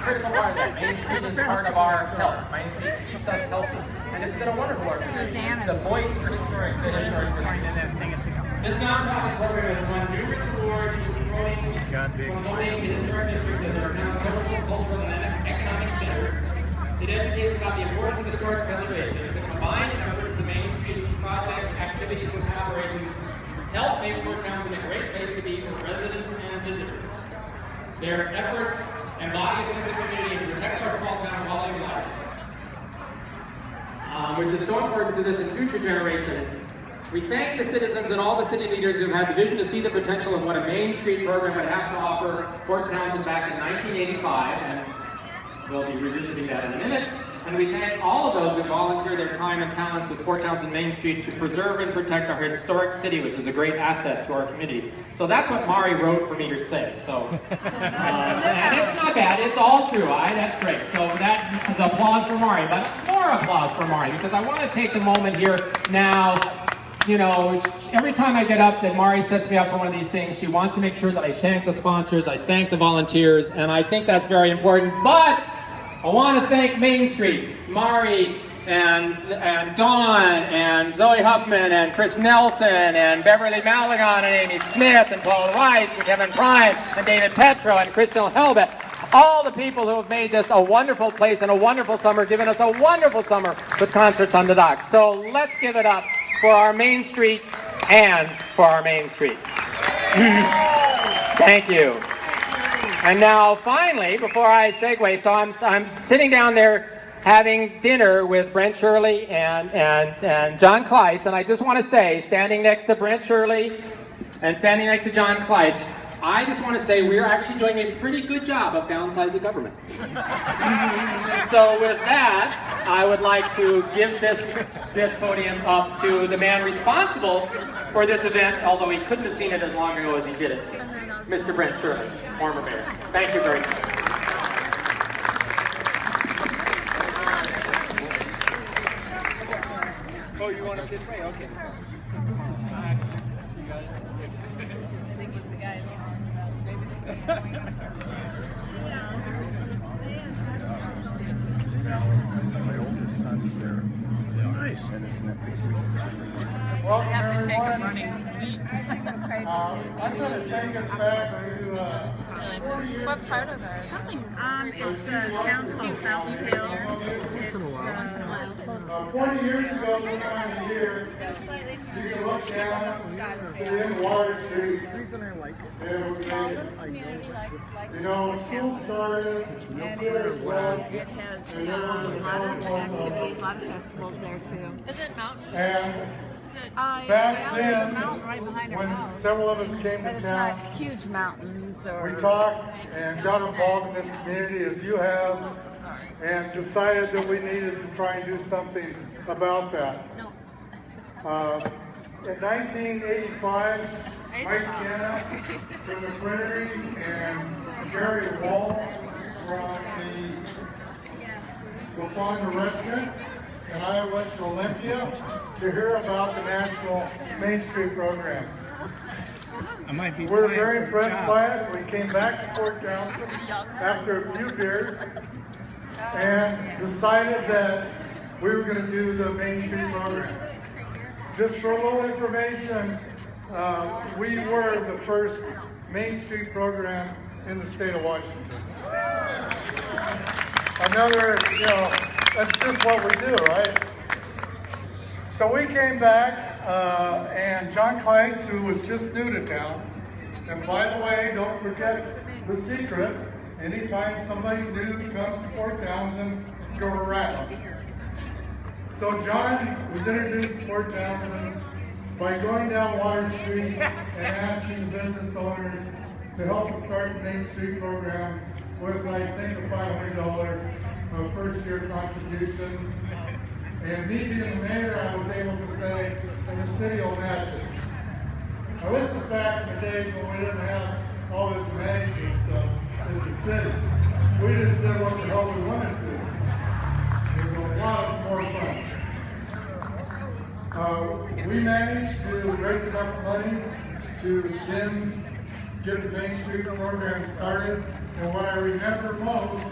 critical part of that. Main Street is part of our health. Main Street keeps us healthy. And it's been a wonderful organization. It's the voice for historic system. This nonprofit program has won numerous awards promoting the historic districts that are now social, cultural, and economic centers. It educates about the importance of historic preservation. The combined efforts of Main Street's projects, activities, and collaborations help make Fort Townsend a great place to be for residents and visitors. Their efforts embody a sense of community and protect our small town quality of life, which is so important to this and future generations. We thank the citizens and all the city leaders who have had the vision to see the potential of what a Main Street program would have to offer Fort Townsend back in 1985, and we'll be revisiting that in a minute. And we thank all of those who volunteer their time and talents with Fort Townsend Main Street to preserve and protect our historic city, which is a great asset to our community. So that's what Mari wrote for me to say. So, and it's not bad, it's all true, that's great. So that's the applause for Mari, but more applause for Mari, because I want to take the moment here now. You know, every time I get up that Mari sets me up for one of these things, she wants to make sure that I thank the sponsors, I thank the volunteers, and I think that's very important. But I want to thank Main Street, Mari, and Dawn, and Zoe Huffman, and Chris Nelson, and Beverly Malagon, and Amy Smith, and Paul Weiss, and Kevin Prime, and David Petro, and Crystal Helbet. All the people who have made this a wonderful place and a wonderful summer, given us a wonderful summer with concerts on the docks. So let's give it up for our Main Street and for our Main Street. Thank you. And now finally, before I segue, so I'm sitting down there having dinner with Brent Shirley and John Kleiss, and I just want to say, standing next to Brent Shirley and standing next to John Kleiss, I just want to say we're actually doing a pretty good job of downsizing government. So with that, I would like to give this podium up to the man responsible for this event, although he couldn't have seen it as long ago as he did it, Mr. Brent Shirley, former mayor. Thank you very much. Oh, you want it this way? Okay. My oldest son's there. Nice. And it's not big. Welcome, have to take everyone. a running. I'm going to take us back to 40 years What part of it? Something, it's a town called Fountain Hills. It's once in a while close to 40 years ago this time of year, you can look down to the end of Water Street. And it was amazing. You know, school started, Clear Swell, It has and there was a lot of activities, a lot of festivals there too. Is it mountain? And Back back there's a then, mountain right behind our when house. several of us came But to it's town, not huge mountains or... we talked and got involved in this community as you have, and decided that we needed to try and do something about that. In 1985, Mike Canna from the Prairie and Gary Wall from the Waponga Restaurant, and I went to Olympia to hear about the National Main Street Program. We're very impressed by it. We came back to Fort Townsend after a few beers and decided that we were going to do the Main Street Program. Just for a little information, we were the first Main Street program in the state of Washington. Another, you know, that's just what we do, right? So we came back, and John Kleiss, who was just new to town, and by the way, don't forget the secret, anytime somebody new comes to Fort Townsend, go around. So John was introduced to Fort Townsend by going down Water Street and asking the business owners to help us start the Main Street program with, I think, a $500 first-year contribution. And me being the mayor, I was able to say, and the city will match it. Now this was back in the days when we didn't have all this management stuff in the city. We just did what the hell we wanted to. It was a lot more fun. We managed to raise enough money to then get the Main Street program started. And what I remember most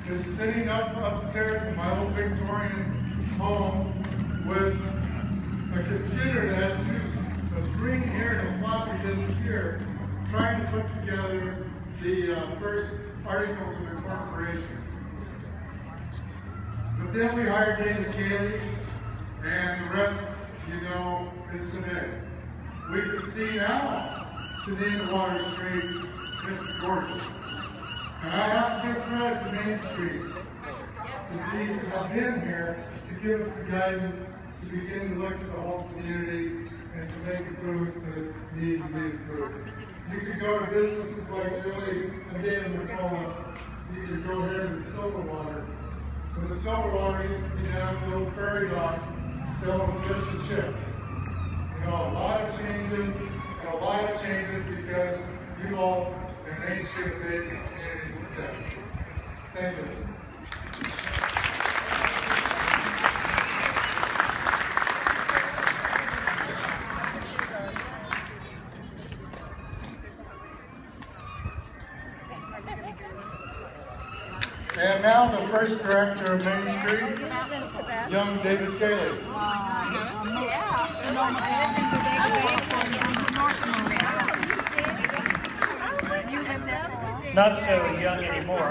is sitting upstairs in my old Victorian home with a computer that had a screen here and a floppy disk here, trying to put together the first articles of incorporation. But then we hired David Cayley, and the rest, you know, is today. We can see now to name the Water Street, it's gorgeous. And I have to give credit to Main Street to have been here to give us the guidance to begin to look at the whole community and to make improvements that need to be improved. You could go to businesses like Julie and David McCullough. You could go here to the Silverwater. And the Silverwater used to be down at the old ferry dock selling fish and chips. You know, a lot of changes, and a lot of changes because you all and Main Street have made this community a success. Thank you. And now the first director of Main Street, young David Cayley. Not so young anymore.